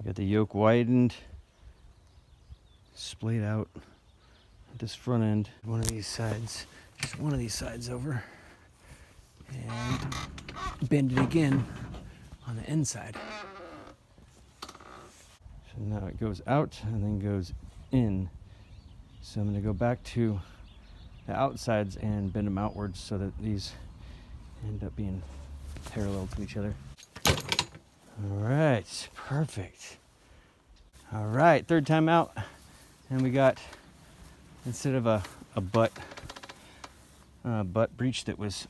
I got the yoke widened, splayed out at this front end. One of these sides, just one of these sides over, and bend it again on the inside. So now it goes out and then goes in. So I'm going to go back to the outsides and bend them outwards so that these end up being parallel to each other. All right, perfect. All right, third time out, and we got, instead of a butt breech that was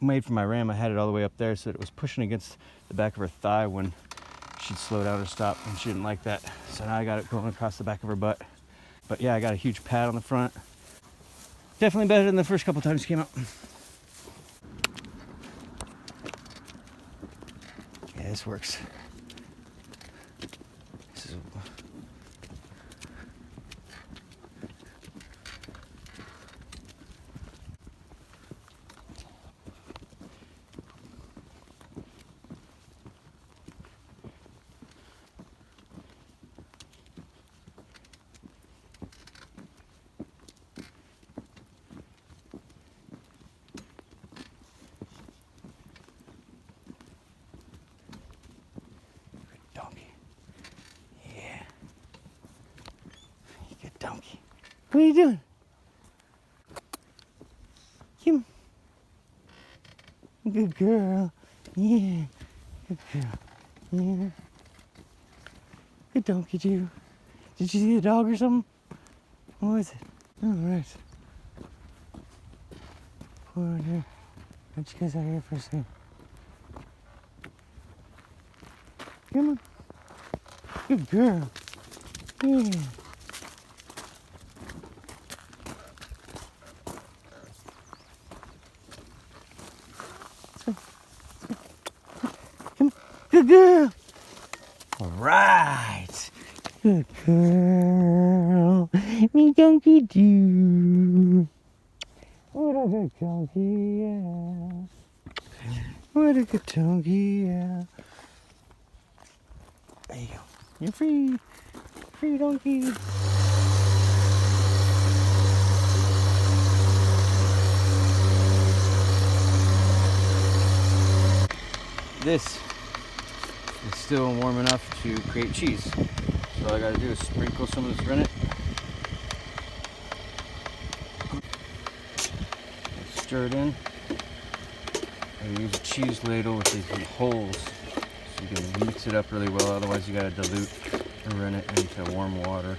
made for my ram, I had it all the way up there so that it was pushing against the back of her thigh when she'd slow down or stop, and she didn't like that. So now I got it going across the back of her butt. But yeah, I got a huge pad on the front. Definitely better than the first couple times it came out. Yeah, this works. This is... Donkey. What are you doing? Come. Good girl. Yeah. Good girl. Yeah. Good donkey, too. Did you see the dog or something? What was it? All right. Poor her. Why don't you guys out here for a second? Come on. Good girl. Yeah. Good girl. All right. Good girl. Me donkey do. What a good donkey, yeah. What a good donkey, yeah. There you go. You're free. Free donkey. This is still warm enough to create cheese. So all I gotta do is sprinkle some of this granite. Stir it in. I use a cheese ladle with these little holes so you can mix it up really well, otherwise you gotta dilute the rennet into warm water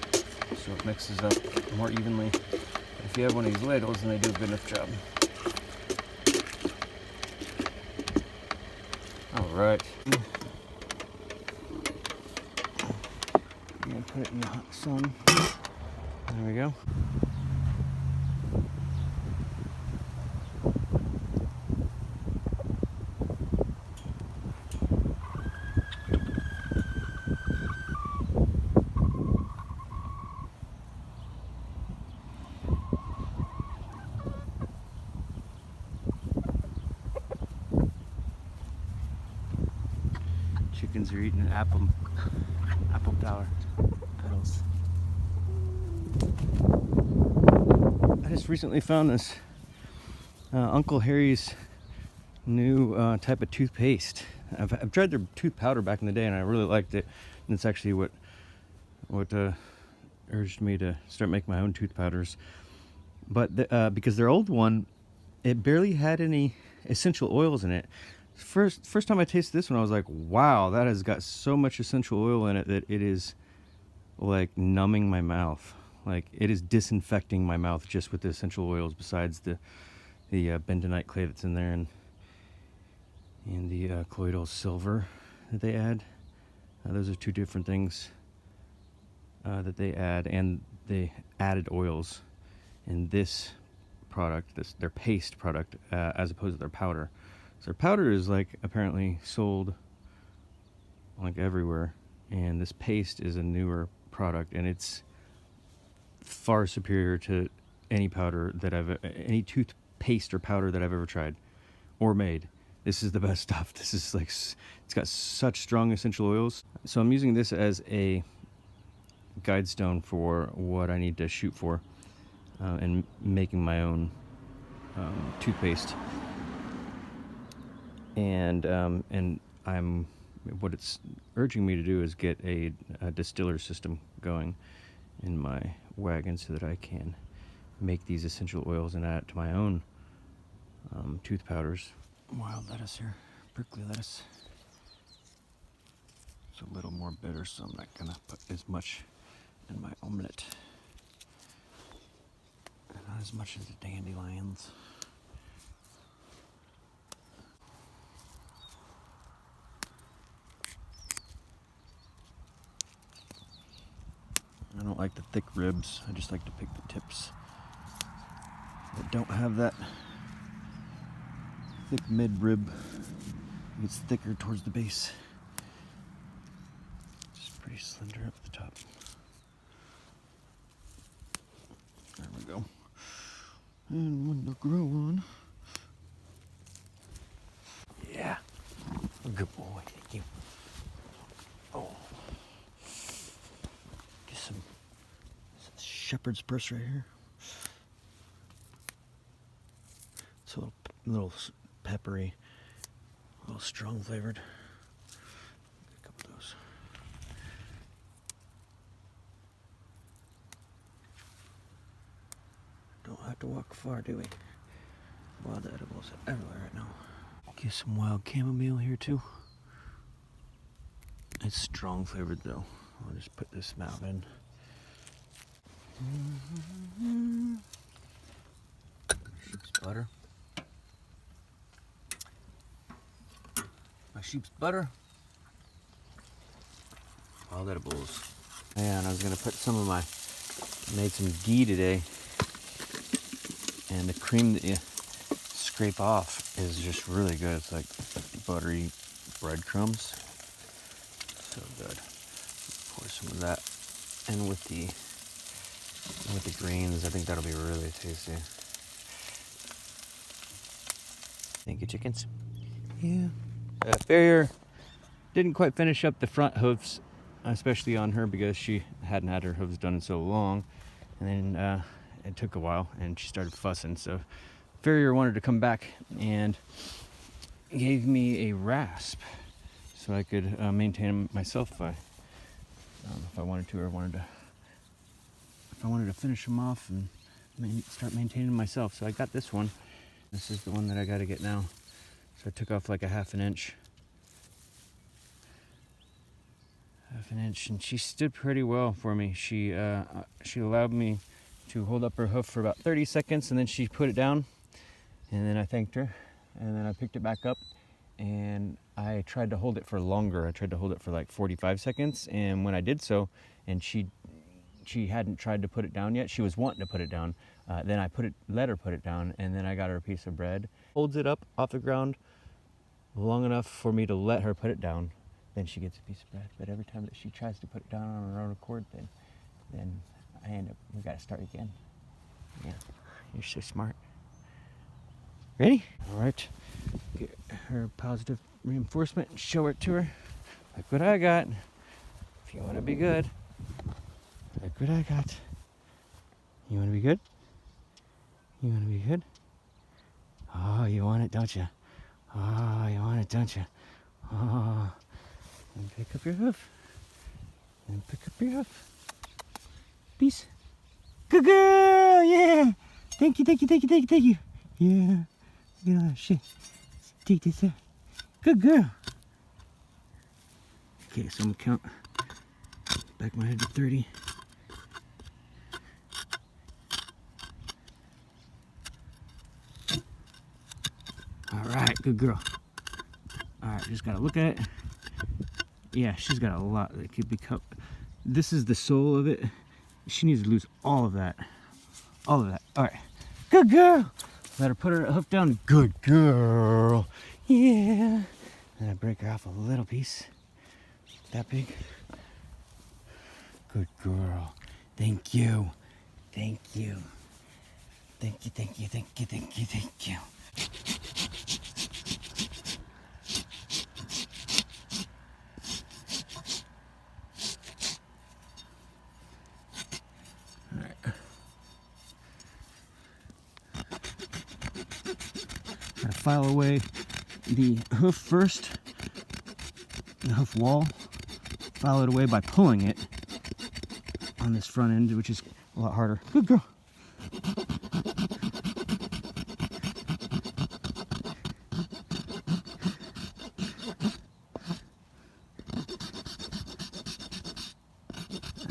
so it mixes up more evenly. If you have one of these ladles, then they do a good enough job. Alright. I'm gonna put it in the hot sun. There we go. Chickens are eating apple petals. I just recently found this Uncle Harry's new type of toothpaste. I've tried their tooth powder back in the day and I really liked it, and it's actually what urged me to start making my own tooth powders. But because their old one, it barely had any essential oils in it. First time I tasted this one, I was like, wow, that has got so much essential oil in it that it is like numbing my mouth. Like it is disinfecting my mouth just with the essential oils, besides the bentonite clay that's in there and the colloidal silver that they add. Those are two different things that they add, and the added oils in this product, their paste product, as opposed to their powder. So their powder is like apparently sold like everywhere, and this paste is a newer product, and it's far superior to any powder that any toothpaste or powder that I've ever tried or made. This is the best stuff. This is like, it's got such strong essential oils. So I'm using this as a guide stone for what I need to shoot for, and making my own toothpaste. And what it's urging me to do is get a distiller system going in my wagon so that I can make these essential oils and add it to my own tooth powders. Wild lettuce here, prickly lettuce. It's a little more bitter, so I'm not gonna put as much in my omelet. Not as much as the dandelions. I don't like the thick ribs. I just like to pick the tips that don't have that thick mid rib. It's thicker towards the base. Just pretty slender up the top. There we go. And one to grow on. Yeah. Good boy. Thank you. Oh. Get some shepherd's purse right here. It's a little peppery, a little strong flavored. A couple of those. Don't have to walk far, do we? Wild edibles everywhere right now. Get some wild chamomile here too. It's strong flavored though. I'll just put this amount in. Sheep's butter. My sheep's butter. Wild edibles. And I was gonna put some of my, made some ghee today. And the cream that you scrape off is just really good. It's like buttery breadcrumbs. So good. Pour some of that in with the greens. I think that'll be really tasty. Thank you, chickens. Yeah. Farrier didn't quite finish up the front hooves, especially on her because she hadn't had her hooves done in so long. And then it took a while and she started fussing. So Farrier wanted to come back and gave me a rasp so I could maintain them myself if I wanted to, or if I wanted to finish them off and start maintaining them myself. So I got this one. This is the one that I got to get now. So I took off like a half an inch, and she stood pretty well for me. She allowed me to hold up her hoof for about 30 seconds, and then she put it down, and then I thanked her, and then I picked it back up, and I tried to hold it for longer. I tried to hold it for like 45 seconds, and when I did so, and she hadn't tried to put it down yet, she was wanting to put it down, then I let her put it down, and then I got her a piece of bread, holds it up off the ground long enough for me to let her put it down, then she gets a piece of bread. But every time that she tries to put it down on her own accord, then I end up, we gotta start again. Yeah, you're so smart. Ready? All right, get her positive reinforcement and show it to her. Look what I got. If you wanna be good, look what I got. You wanna be good? You wanna be good? Oh, you want it, don't you? Oh, you want it, don't you? Oh, and pick up your hoof. And pick up your hoof. Peace. Good girl, yeah. Thank you, thank you, thank you, thank you, thank you. Yeah. Look at all that shit. Take this out. Good girl. Okay, so I'm gonna count back my head to 30. All right, good girl. All right, just gotta look at it. Yeah, she's got a lot that could be cut. This is the sole of it. She needs to lose all of that. All of that. All right, good girl. Let her put her hoof down. Good girl. Yeah. Then I break her off a little piece. That big. Good girl. Thank you. Thank you. Thank you, thank you, thank you, thank you, thank you. file away the hoof first, the hoof wall. File it away by pulling it on this front end, which is a lot harder. Good girl.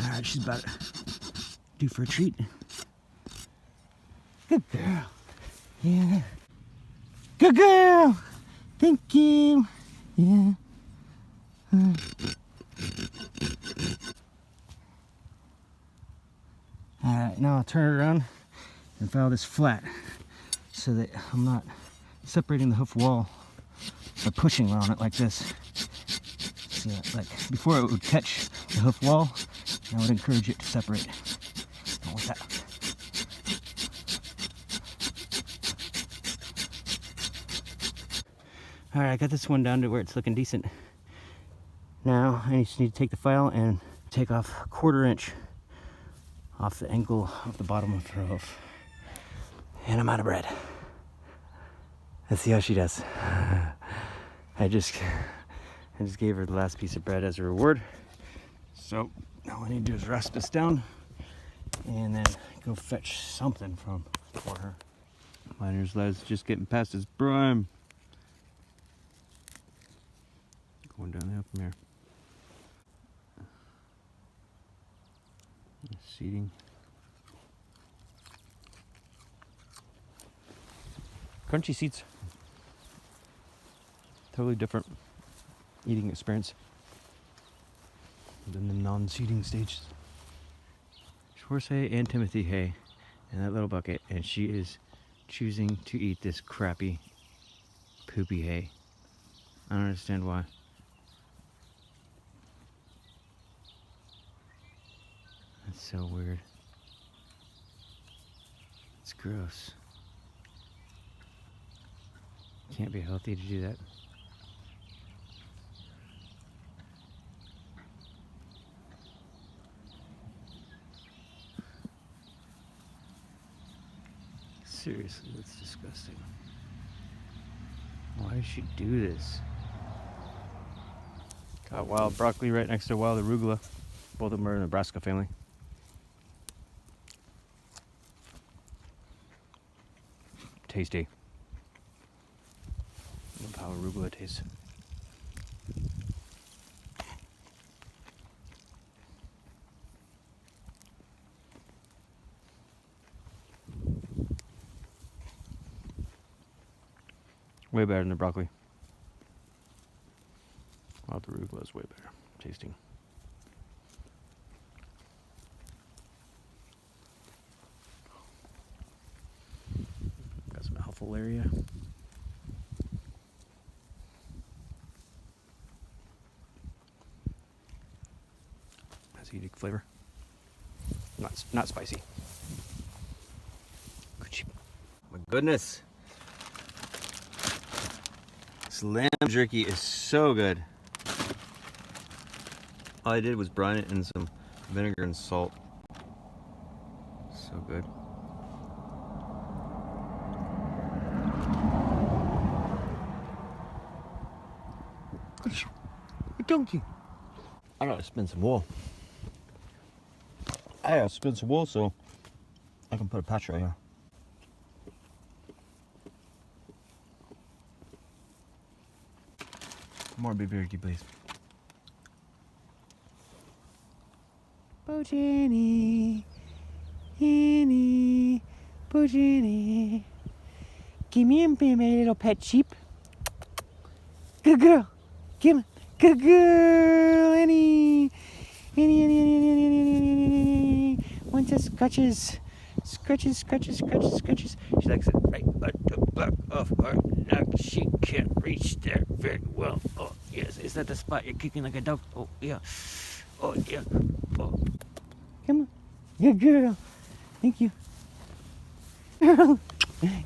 Alright, she's about due for a treat. Good girl. Yeah. Good girl. Thank you. Yeah. Alright, now I'll turn it around and file this flat so that I'm not separating the hoof wall by pushing on it like this. So like before it would catch the hoof wall, I would encourage it to separate. Not with that. Alright, I got this one down to where it's looking decent. Now I just need to take the file and take off 1/4 inch off the angle of the bottom of her hoof. And I'm out of bread. Let's see how she does. I just gave her the last piece of bread as a reward. So all I need to do is rasp this down and then go fetch something for her. Miner's Led's just getting past his prime. Going downhill from here. Seating. Crunchy seats. Totally different eating experience than the non-seating stages. Horse hay and Timothy hay in that little bucket, and she is choosing to eat this crappy, poopy hay. I don't understand why. That's so weird. It's gross. Can't be healthy to do that. Seriously, that's disgusting. Why does she do this? Got wild broccoli right next to wild arugula. Both of them are in the Nebraska family. Tasty. Love how arugula tastes. Way better than the broccoli. Wild arugula is way better tasting. Got some alfalaria. Has unique flavor. Not spicy. My goodness. This lamb jerky is so good. All I did was brine it in some vinegar and salt. So good. A donkey. I gotta spin some wool. I gotta spin some wool so I can put a patch right here. More beef jerky, please. Bo-Jenny, Annie, Bo-Jenny. Give me my little pet sheep. Good girl. Give me. Good girl, Annie. Annie. Wants to scratches. Scratches. She likes it right at the back of her neck. She can't reach there very well. Oh, yes. Is that the spot you're kicking like a dog? Oh, yeah. Oh, yeah. Oh. Come on. Good girl. Thank you.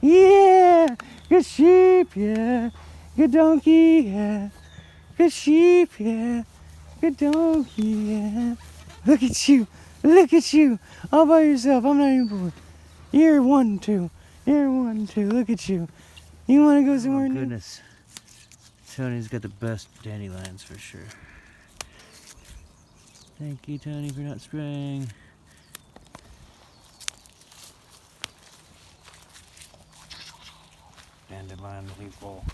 Yeah. Good sheep, yeah. Good donkey, yeah. Good sheep, yeah. Good donkey, yeah. Look at you. All by yourself. I'm not even bored. You're one, two. Look at you. You want to go somewhere Oh new? goodness. Tony's got the best dandelions for sure. Thank you, Tony, for not spraying. Dandelion people.